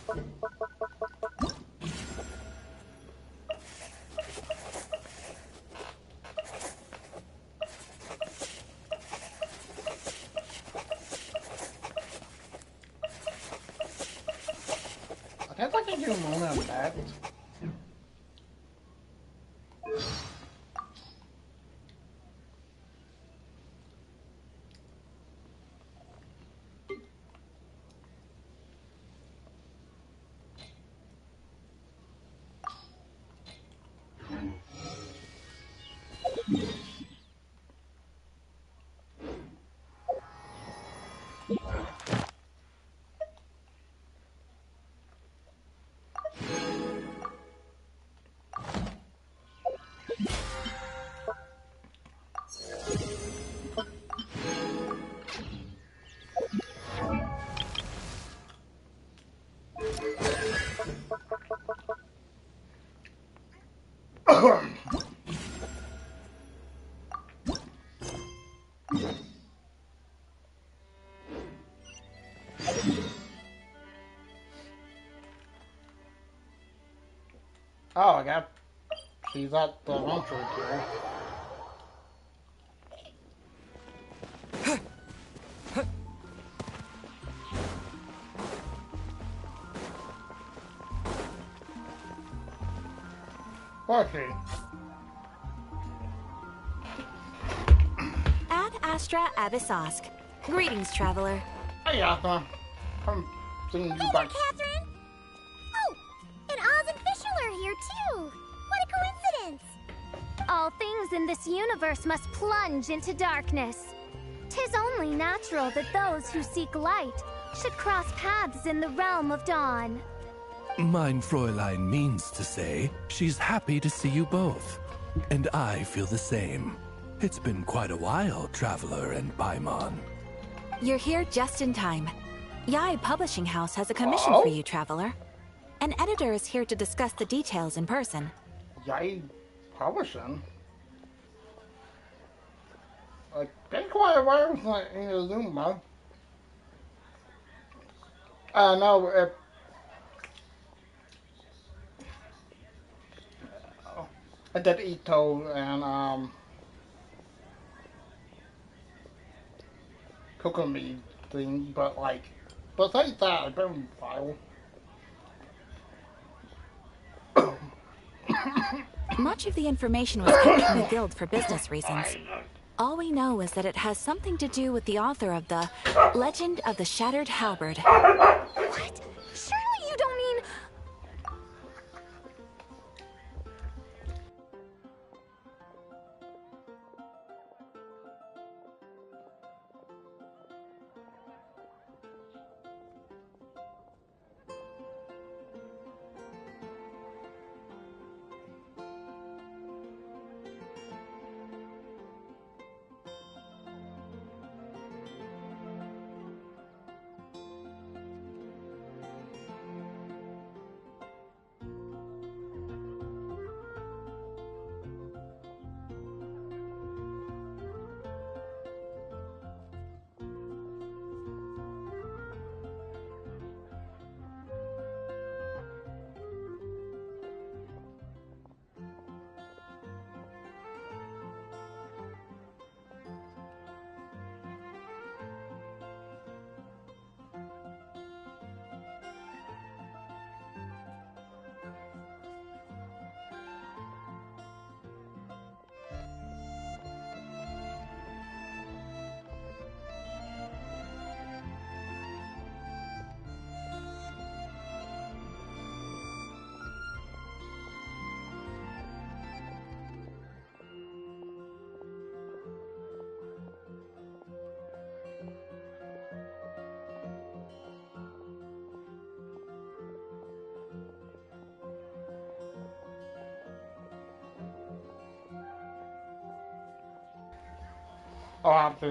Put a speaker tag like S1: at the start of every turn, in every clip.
S1: I guess I can do more than that. Oh, I got. She's at the launcher here. Okay.
S2: Ad Astra Abyssosk. Greetings, traveler.
S1: Hey, Arthur. I'm seeing you
S3: Hey
S1: back.
S3: there, Catherine! Oh, and Oz and Fischl are here too! What a coincidence! All things in this universe must plunge into darkness. 'Tis only natural that those who seek light should cross paths in the realm of dawn.
S4: Mein Fräulein means to say she's happy to see you both. And I feel the same. It's been quite a while, Traveler and Paimon.
S2: You're here just in time. Yai Publishing House has a commission for you, traveler. An editor is here to discuss the details in person.
S1: Yay, publishing. Like, get quiet, why was like in a Zoom mode? No, I did Ito and Kokomi thing, but like, besides that, I don't file.
S2: Much of the information was kept from the guild for business reasons. All we know is that it has something to do with the author of the Legend of the Shattered Halberd.
S3: What? Surely you don't mean...
S1: I'll have to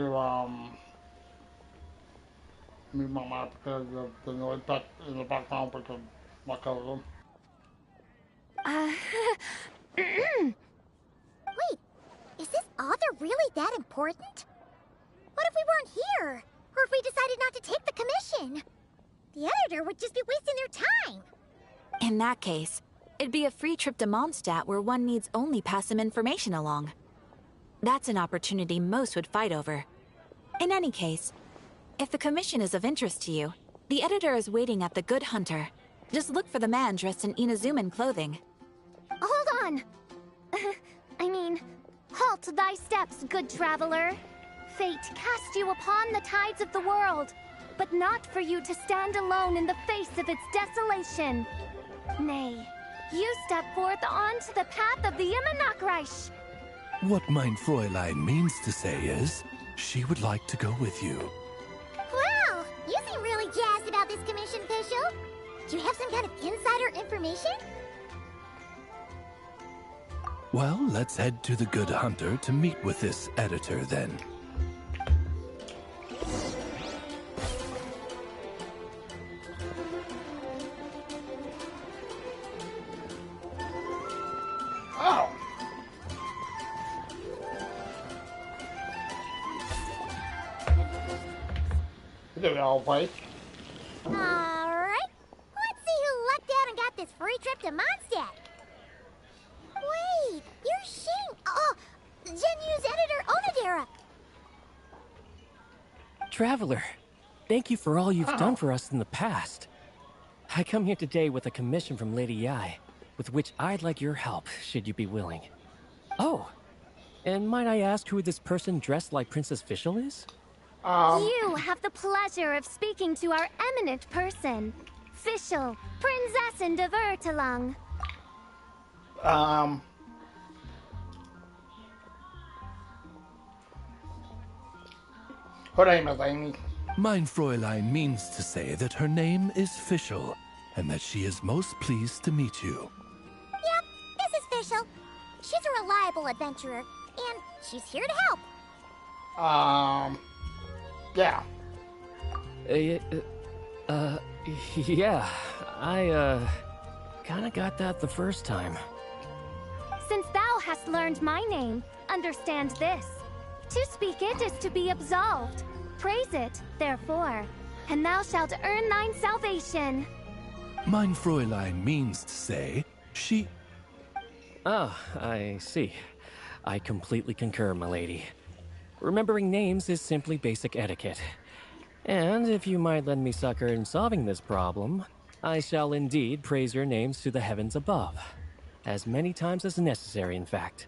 S1: mute my mic because of the noise back in the background because of my cousin.
S3: Wait, is this author really that important? What if we weren't here? Or if we decided not to take the commission? The editor would just be wasting their
S2: In that case, it'd be a free trip to Mondstadt where one needs only pass some information along. That's an opportunity most would fight over. In any case, if the commission is of interest to you, the editor is waiting at the Good Hunter. Just look for the man dressed in Inazuman clothing.
S3: Hold on! Halt thy steps, good traveler. Fate cast you upon the tides of the world, but not for you to stand alone in the face of its desolation. Nay, you step forth onto the path of the Immernachtreich.
S4: What mein Fräulein means to say is, she would like to go with you.
S3: Wow! You seem really jazzed about this commission, Fischl. Do you have some kind of insider information?
S4: Well, let's head to the Good Hunter to meet with this editor then.
S1: Oh. There we all play.
S3: Alright. Let's see who lucked out and got this free trip to Mondstadt. Wait, you're Shing. Oh, Genyu's editor, Onodera.
S5: Traveler, thank you for all you've done for us in the past. I come here today with a commission from Lady Yai, with which I'd like your help, should you be willing. Oh, and might I ask who this person dressed like Princess Fischl is?
S3: You have the pleasure of speaking to our eminent person, Fischl, Prinzessin de Vertelung.
S1: Her name is Amy.
S4: Mein Fräulein means to say that her name is Fischl, and that she is most pleased to meet you.
S3: Yep, this is Fischl. She's a reliable adventurer, and she's here to help.
S1: Yeah.
S5: Yeah, I, kinda got that the first time.
S3: Since thou hast learned my name, understand this. To speak it is to be absolved. Praise it, therefore, and thou shalt earn thine salvation.
S4: Mein Fräulein means to say, she...
S5: Ah, I see. I completely concur, my lady. Remembering names is simply basic etiquette. And if you might lend me succor in solving this problem, I shall indeed praise your names to the heavens above. As many times as necessary, in fact.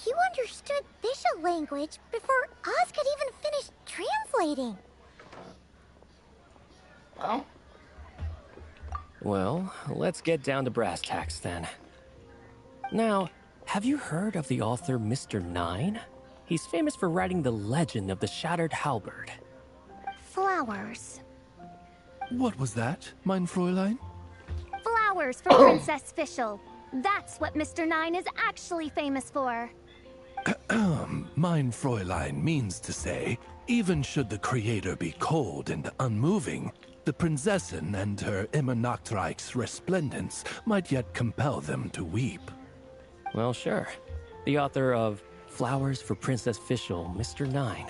S3: You understood Fischl language before Oz could even finish translating.
S1: Well,
S5: Well, let's get down to brass tacks then. Now, have you heard of the author Mr. Nine? He's famous for writing the legend of the Shattered Halberd.
S3: Flowers.
S4: What was that, mein Fräulein?
S3: Flowers for Princess Fischl. That's what Mr. Nine is actually famous for.
S4: Mein Fräulein means to say, even should the creator be cold and unmoving, the Prinzessin and her Immernachtreich's resplendence might yet compel them to weep.
S5: Well, sure. The author of Flowers for Princess Fischl, Mr. Nine.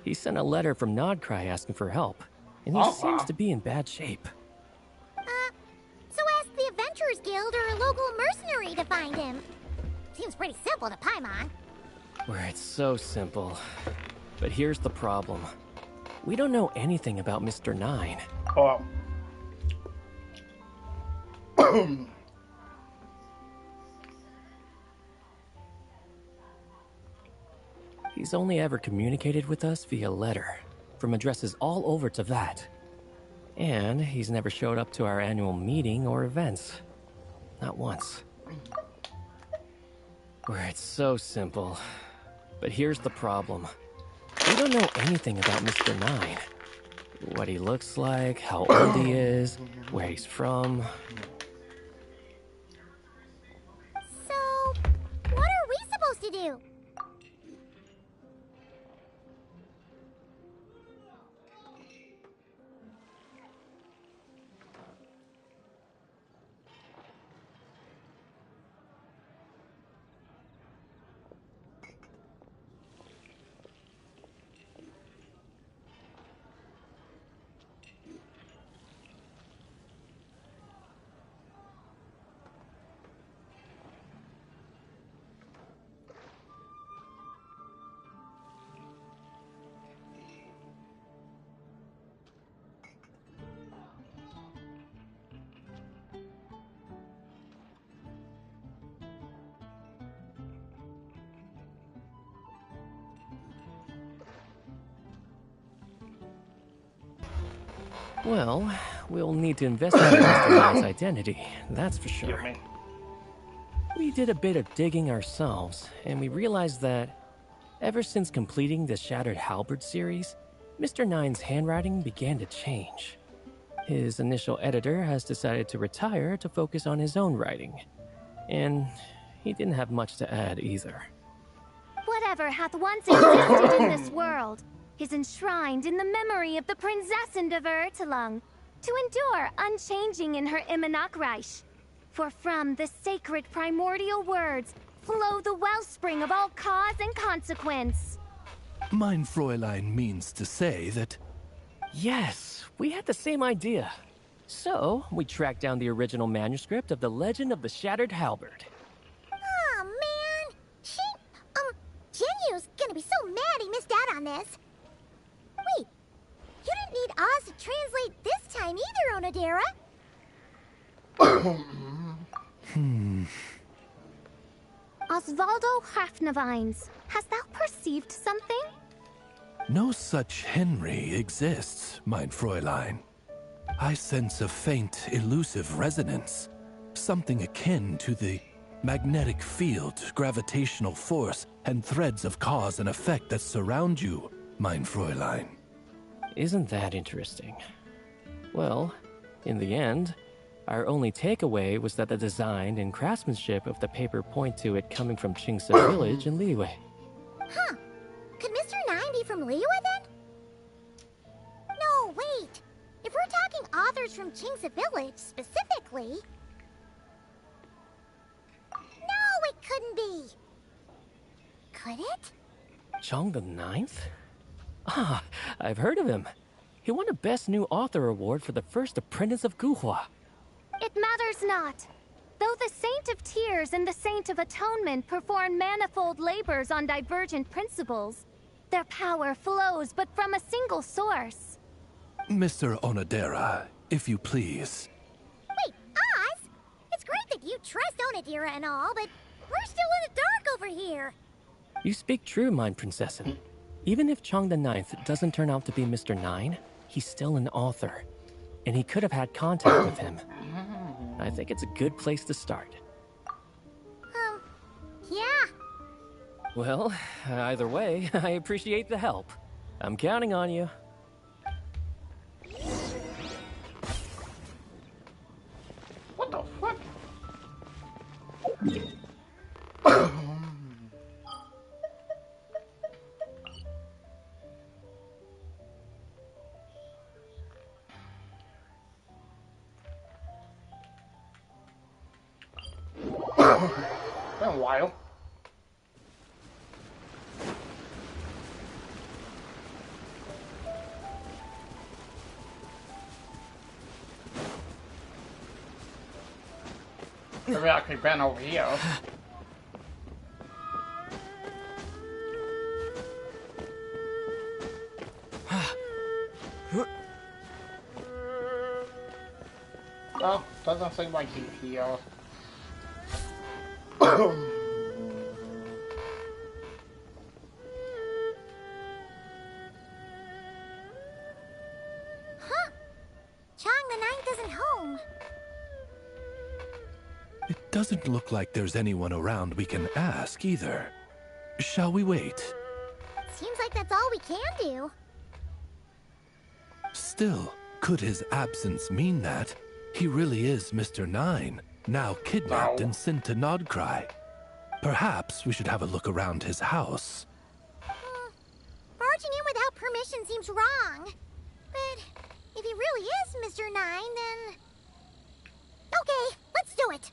S5: He sent a letter from Nodcry asking for help, and he seems to be in bad shape.
S3: So ask the Adventurers Guild or a local mercenary to find him. Seems pretty simple to Paimon.
S5: Where it's so simple. But here's the problem. We don't know anything about Mr. Nine.
S1: oh.
S5: He's only ever communicated with us via letter, from addresses all over Teyvat. And he's never showed up to our annual meeting or events. Not once. Where it's so simple. But here's the problem. We don't know anything about Mr. Nine. What he looks like, how old he is, where he's from.
S3: So, what are we supposed to do?
S5: Well, we'll need to investigate Mr. Knight's identity, that's for sure. We did a bit of digging ourselves, and we realized that ever since completing the Shattered Halberd series, Mr. Nine's handwriting began to change. His initial editor has decided to retire to focus on his own writing, and he didn't have much to add either.
S3: Whatever hath once existed in this world is enshrined in the memory of the Prinzessin de Vertelung, to endure unchanging in her Immanakreich. For from the sacred primordial words flow the wellspring of all cause and consequence.
S4: Mein Fräulein means to say that...
S5: Yes, we had the same idea. So, we tracked down the original manuscript of the Legend of the Shattered Halberd.
S3: Aw, man! Genyu's gonna be so mad he missed out on this. Wait, you didn't need Oz to translate this time either, Onodera. Osvaldo Hafnavines, hast thou perceived something?
S4: No such Henry exists, mein Fräulein. I sense a faint, elusive resonance. Something akin to the magnetic field, gravitational force, and threads of cause and effect that surround you, mein Fräulein.
S5: Isn't that interesting? Well, in the end, our only takeaway was that the design and craftsmanship of the paper point to it coming from Qingce Village in Liyue.
S3: Huh. Could Mr. Nine be from Liyue then? No, wait. If we're talking authors from Qingce Village specifically... No, it couldn't be. Could it?
S5: Chong the Ninth? Ah, I've heard of him. He won a Best New Author award for the first apprentice of Guhua.
S3: It matters not. Though the Saint of Tears and the Saint of Atonement perform manifold labors on divergent principles, their power flows but from a single source.
S4: Mr. Onodera, if you please.
S3: Wait, Oz? It's great that you trust Onodera and all, but we're still in the dark over here.
S5: You speak true, mein Prinzessin. Even if Chong the Ninth doesn't turn out to be Mr. Nine, he's still an author. And he could have had contact with him. I think it's a good place to start.
S3: Yeah.
S5: Well, either way, I appreciate the help. I'm counting on you.
S1: What the fuck? Been a while. Maybe I could bend over here. Oh, doesn't seem like he's here.
S3: Huh? Chong the Ninth isn't home.
S4: It doesn't look like there's anyone around we can ask either. Shall we wait?
S3: Seems like that's all we can do.
S4: Still, could his absence mean that he really is Mr. Nine, now kidnapped and sent to Nodcry? Perhaps we should have a look around his house.
S3: Barging in without permission seems wrong. But if he really is Mr. Nine, then... Okay, let's do it.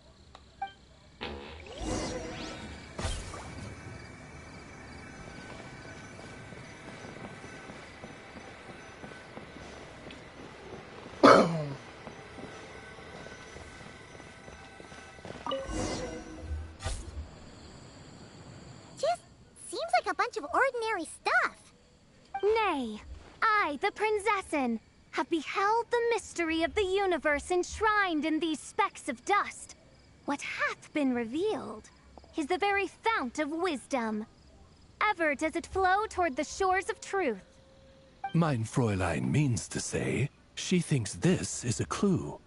S3: Just seems like a bunch of ordinary stuff. Nay, I, the Prinzessin, have beheld the mystery of the universe enshrined in these specks of dust. What hath been revealed is the very fount of wisdom. Ever does it flow toward the shores of truth.
S4: Mein Fräulein means to say, She thinks this is a clue.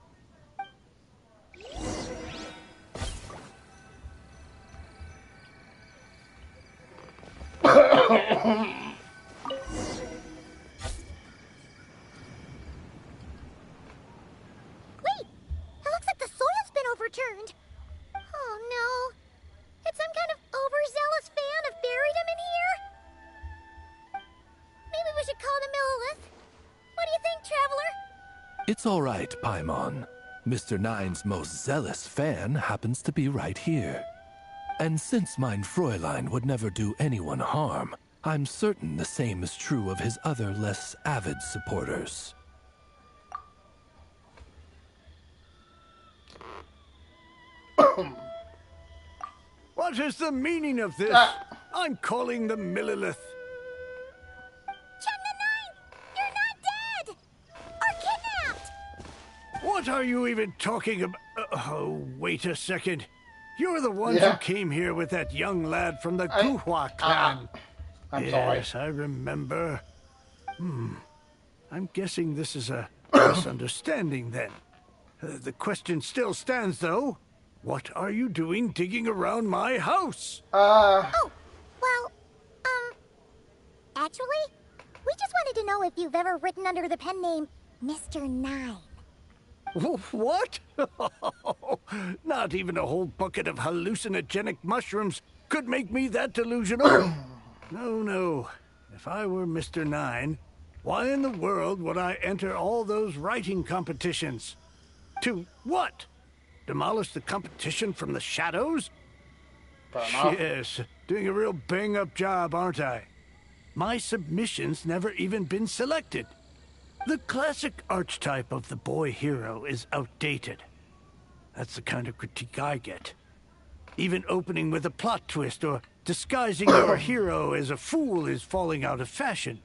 S3: Wait! It looks like the soil's been overturned. Oh no. Did some kind of overzealous fan have buried him in here? Maybe we should call him Millilith. What do you think, Traveler?
S4: It's all right, Paimon. Mr. Nine's most zealous fan happens to be right here. And since mein Fräulein would never do anyone harm, I'm certain the same is true of his other less avid supporters.
S6: What is the meaning of this? I'm calling the Millilith.
S3: Chum the Nine! You're not dead! Or kidnapped!
S6: What are you even talking about? Oh, wait a second. You're the ones who came here with that young lad from the Guhua clan.
S1: I'm sorry.
S6: Yes, I remember. I'm guessing this is a misunderstanding then. The question still stands, though. What are you doing digging around my house?
S3: Oh, well, actually, we just wanted to know if you've ever written under the pen name Mr. Nine.
S6: What? Not even a whole bucket of hallucinogenic mushrooms could make me that delusional. No. If I were Mr. Nine, why in the world would I enter all those writing competitions? To what? Demolish the competition from the shadows? Yes, doing a real bang-up job, aren't I? My submission's never even been selected. The classic archetype of the boy hero is outdated. That's the kind of critique I get. Even opening with a plot twist or disguising your hero as a fool is falling out of fashion.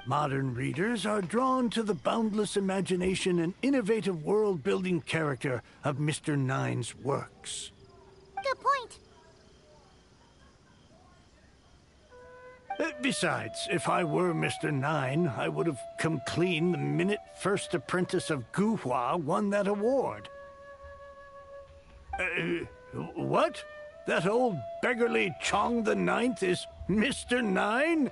S6: Modern readers are drawn to the boundless imagination and innovative world-building character of Mr. Nine's works.
S3: Good point.
S6: Besides, if I were Mr. Nine, I would have come clean the minute First Apprentice of Guhua won that award. What? That old beggarly Chong the Ninth is Mr. Nine?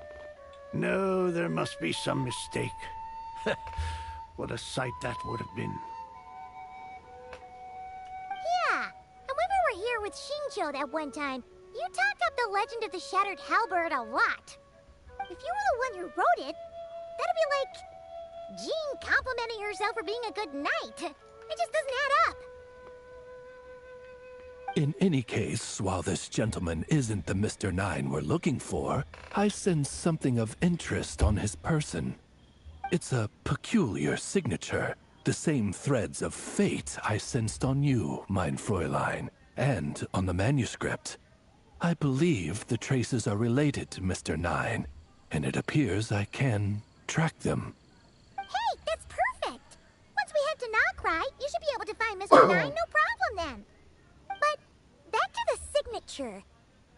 S6: No, there must be some mistake. What a sight that would have been.
S3: Yeah, and when we were here with Shinjo that one time, you talked up the legend of the Shattered Halberd a lot. If you were the one who wrote it, that'd be like Jean complimenting herself for being a good knight. It just doesn't add up.
S4: In any case, while this gentleman isn't the Mr. Nine we're looking for, I sense something of interest on his person. It's a peculiar signature, the same threads of fate I sensed on you, mein Fräulein, and on the manuscript. I believe the traces are related to Mr. Nine, and it appears I can track them.
S3: Hey, that's perfect! Once we head to Nokrai, you should be able to find Mr. Nine, no problem then. But, back to the signature.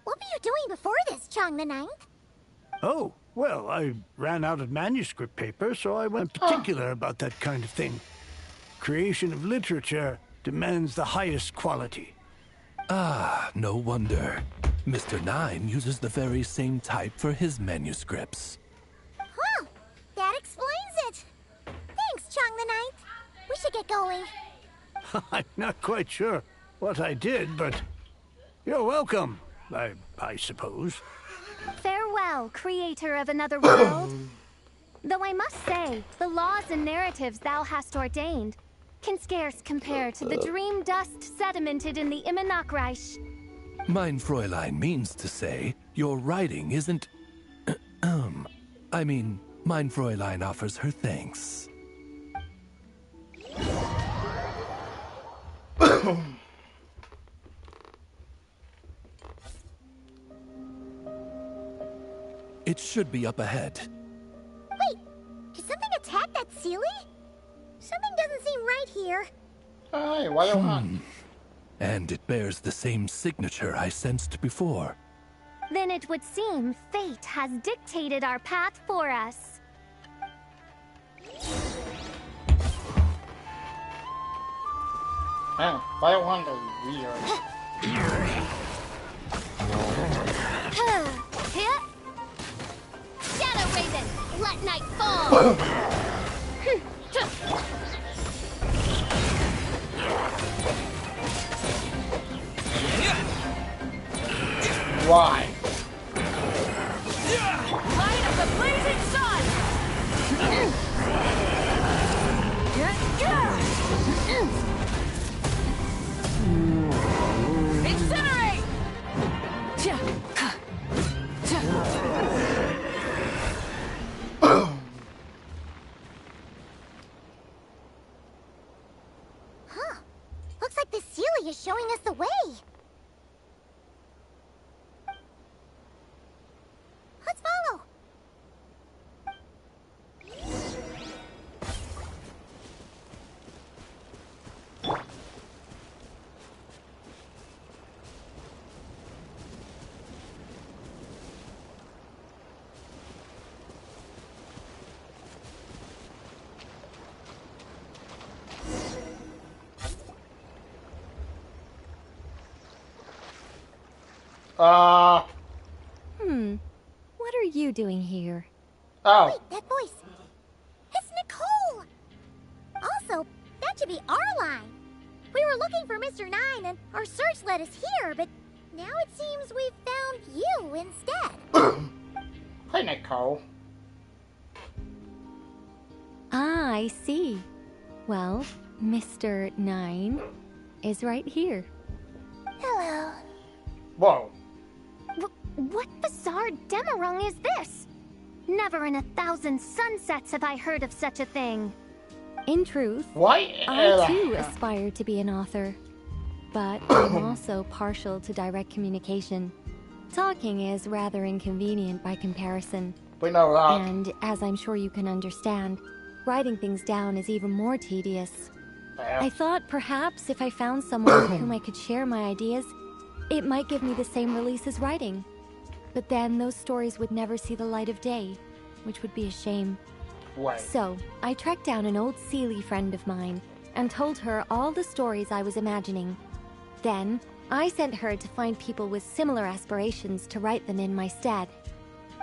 S3: What were you doing before this, Chong the Ninth?
S6: Oh, well, I ran out of manuscript paper, so I went particular about that kind of thing. Creation of literature demands the highest quality.
S4: Ah, no wonder. Mr. Nine uses the very same type for his manuscripts.
S3: Huh, that explains it. Thanks, Chong the Ninth. We should get going.
S6: I'm not quite sure what I did, but you're welcome, I suppose.
S3: Farewell, creator of another world. Though I must say, the laws and narratives thou hast ordained can scarce compare to the dream dust sedimented in the Immanokreich.
S4: Mein Fräulein means to say, your writing isn't... I mean, mein Fräulein offers her thanks. It should be up ahead.
S3: Wait, did something attack that Sealy? Something doesn't seem right here.
S1: Hey, why don't I?
S4: And it bears the same signature I sensed before.
S3: Then it would seem fate has dictated our path for us.
S1: Man, Biohunt is weird.
S3: Shadow Raven, let night fall.
S1: Why?
S2: Light of the blazing sun! Incinerate!
S3: Huh. Looks like the Sealy is showing us the way. Let's follow.
S7: What are you doing here?
S1: Oh.
S3: Wait, that voice. It's Nicole! Also, that should be our line. We were looking for Mr. Nine and our search led us here, but now it seems we've found you instead.
S1: Hi, Nicole.
S7: Ah, I see. Well, Mr. Nine is right here.
S3: Hello.
S1: Whoa.
S3: What bizarre Demerung is this? Never in 1,000 sunsets have I heard of such a thing.
S7: In truth,
S1: Why?
S7: I too aspire to be an author. But I'm also partial to direct communication. Talking is rather inconvenient by comparison.
S1: We know that.
S7: And as I'm sure you can understand, writing things down is even more tedious. I thought perhaps if I found someone with whom I could share my ideas, it might give me the same release as writing. But then those stories would never see the light of day, which would be a shame.
S1: Wait.
S7: So, I tracked down an old Sealy friend of mine and told her all the stories I was imagining. Then, I sent her to find people with similar aspirations to write them in my stead.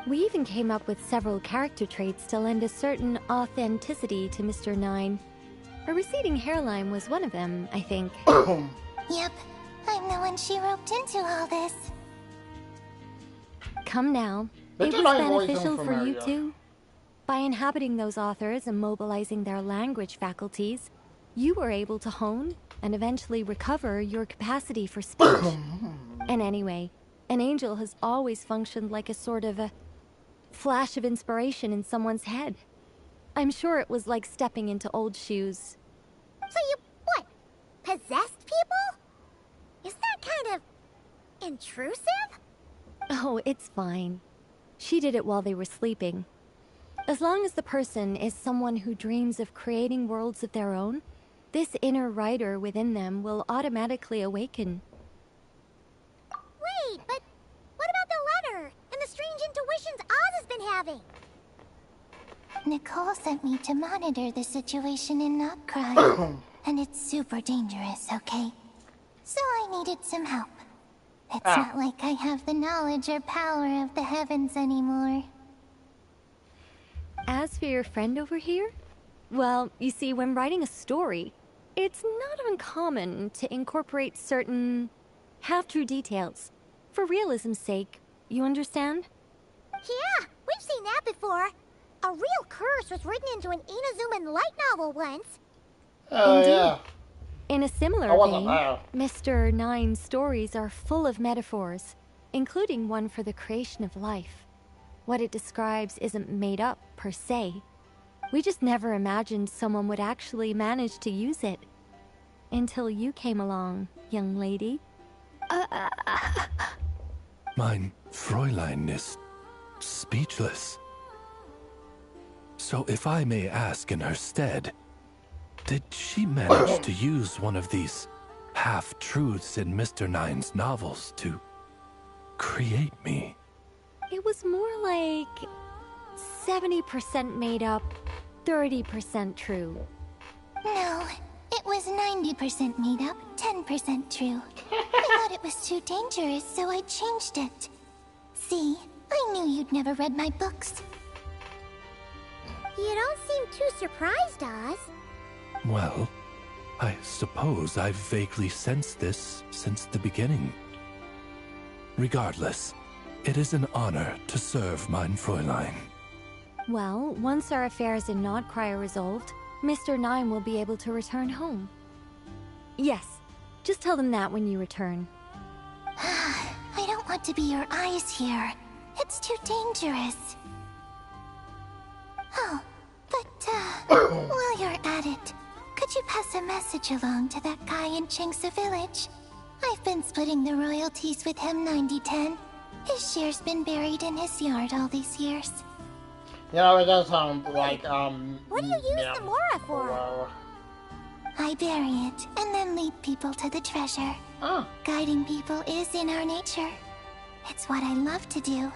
S7: We even came up with several character traits to lend a certain authenticity to Mr. Nine. A receding hairline was one of them, I think.
S3: Yep, I'm the one she roped into all this.
S7: Come now.
S1: Mr.
S7: It was
S1: Nine voice
S7: beneficial for you
S1: unfamiliar.
S7: too. By inhabiting those authors and mobilizing their language faculties, you were able to hone and eventually recover your capacity for speech. And anyway, an angel has always functioned like a sort of a flash of inspiration in someone's head. I'm sure it was like stepping into old shoes.
S3: So you, what, possessed people? Isn't that kind of intrusive?
S7: Oh, it's fine. She did it while they were sleeping. As long as the person is someone who dreams of creating worlds of their own, this inner writer within them will automatically awaken.
S3: Wait, but what about the letter and the strange intuitions Oz has been having? Nicole sent me to monitor the situation in Notcry. And it's super dangerous, okay? So I needed some help. It's not like I have the knowledge or power of the heavens anymore.
S7: As for your friend over here, well, you see, when writing a story, it's not uncommon to incorporate certain half-true details. For realism's sake, you understand?
S3: Yeah, we've seen that before. A real curse was written into an Inazuman light novel once.
S1: Oh,
S7: Indeed.
S1: yeah.
S7: In a similar
S1: I wasn't
S7: vein,
S1: there.
S7: Mr. Nine's stories are full of metaphors, including one for the creation of life. What it describes isn't made up, per se. We just never imagined someone would actually manage to use it. Until you came along, young lady.
S4: Mein Fräulein is speechless. So if I may ask in her stead, did she manage to use one of these half-truths in Mr. Nine's novels to create me?
S7: It was more like 70% made up, 30% true.
S3: No, it was 90% made up, 10% true. I thought it was too dangerous, so I changed it. See, I knew you'd never read my books. You don't seem too surprised, Oz.
S4: Well, I suppose I've vaguely sensed this since the beginning. Regardless, it is an honor to serve mein Fräulein.
S7: Well, once our affairs in Notcry are resolved, Mr. Nine will be able to return home. Yes, just tell them that when you return.
S3: I don't want to be your eyes here. It's too dangerous. Oh, but, while you're at it, could you pass a message along to that guy in Chingsa village? I've been splitting the royalties with him 90-10. His share's been buried in his yard all these years.
S1: You know, it does sound like,
S3: What do you use the Mora for?
S1: Well,
S3: I bury it, and then lead people to the treasure.
S1: oh,
S3: Guiding people is in our nature. It's what I love to do.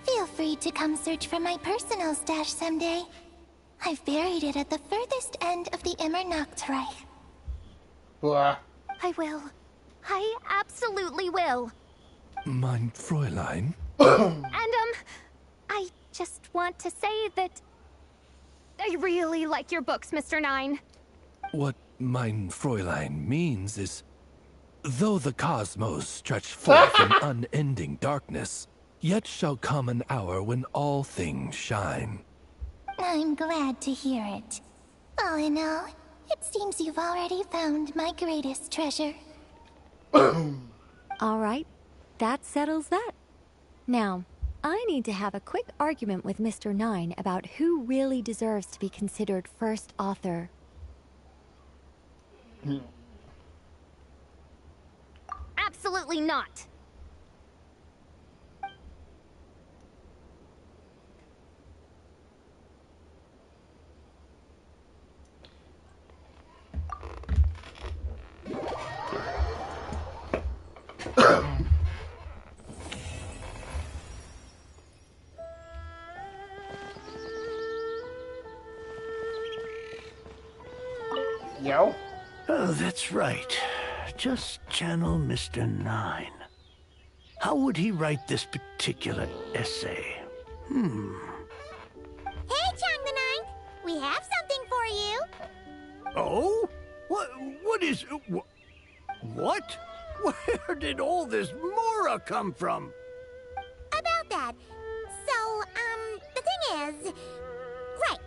S3: Feel free to come search for my personal stash someday. I've buried it at the furthest end of the Immernachtreich.
S1: blah.
S3: I will. I absolutely will.
S4: Mein Fräulein?
S3: And, I just want to say that I really like your books, Mr. Nine.
S4: What mein Fräulein means is, though the cosmos stretch forth in unending darkness, yet shall come an hour when all things shine.
S3: I'm glad to hear it. All in all, it seems you've already found my greatest treasure.
S7: All right, that settles that. Now, I need to have a quick argument with Mr. Nine about who really deserves to be considered first author.
S3: Absolutely not.
S1: Yo?
S6: Oh, that's right. Just channel Mr. Nine. How would he write this particular essay?
S3: Hey, Chang the Ninth! We have something for you!
S6: Oh? What is... What? Where did all this Mora come from?
S3: About that. So, the thing is... Right.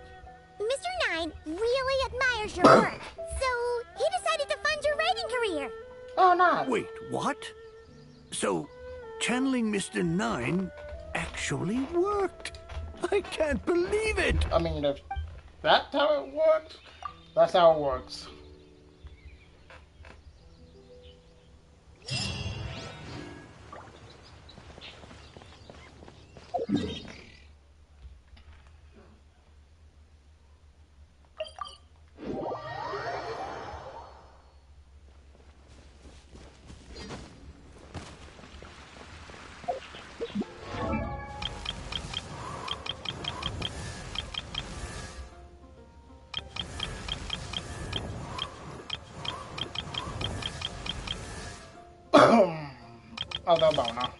S3: Mr. Nine really admires your work, so he decided to fund your writing career.
S1: Oh, nice.
S6: Wait, what? So, channeling Mr. Nine actually worked. I can't believe it.
S1: I mean, if that's how it works, that's how it works.เอาเบาๆเนาะ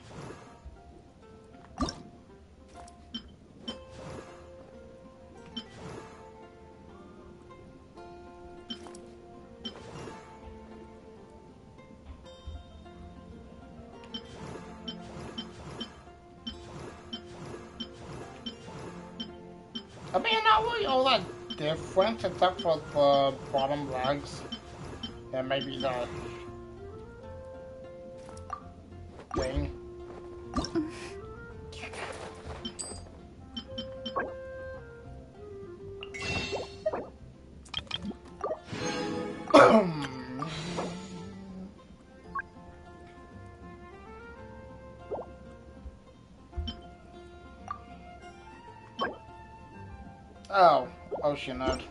S1: I mean, not really all that different except for the bottom legs and maybe the thing. Oh, ocean node.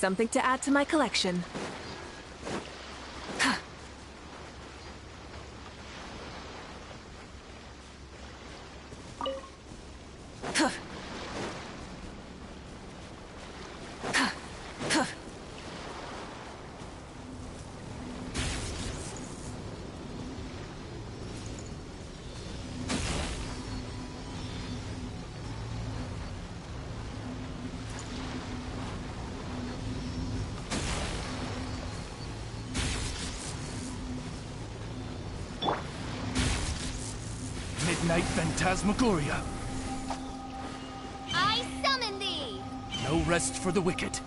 S2: Something to add to my collection.
S4: Midnight Phantasmagoria.
S3: I summon thee!
S4: No rest for the wicked.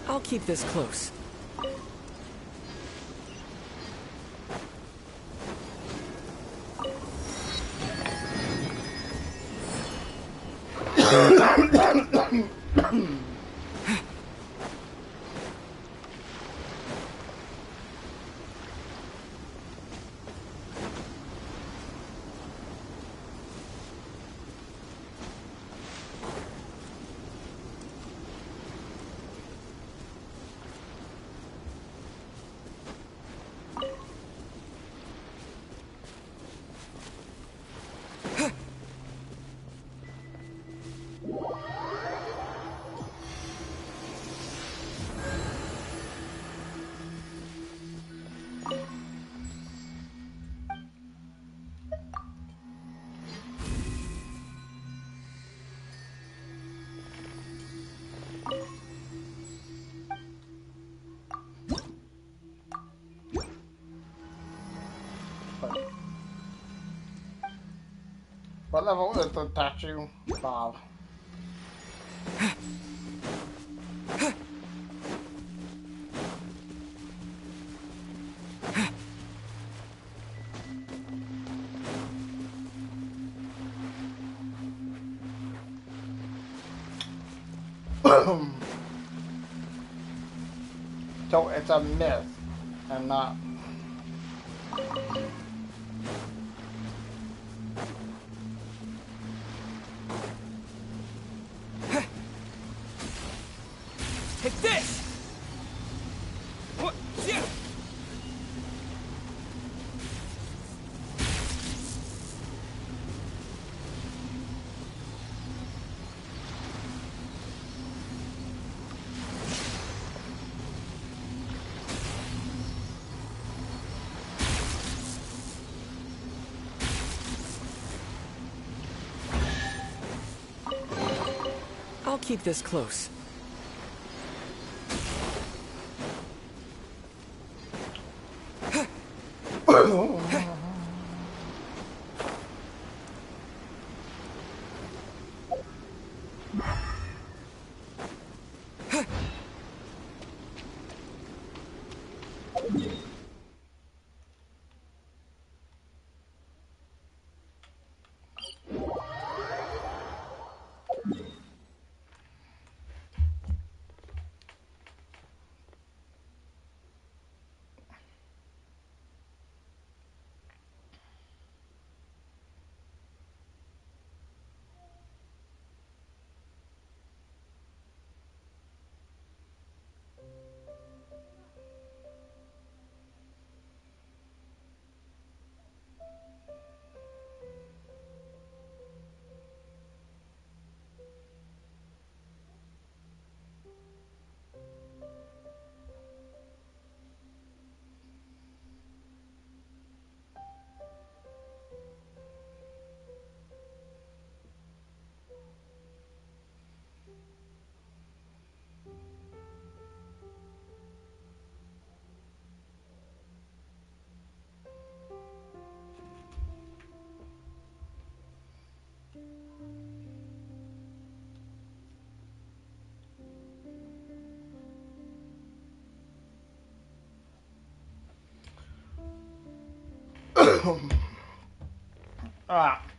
S5: I'll keep this close.
S1: What level is the statue? 5. So it's a myth and not.
S8: Take this! What? Yeah.
S5: I'll keep this close.
S1: Alright.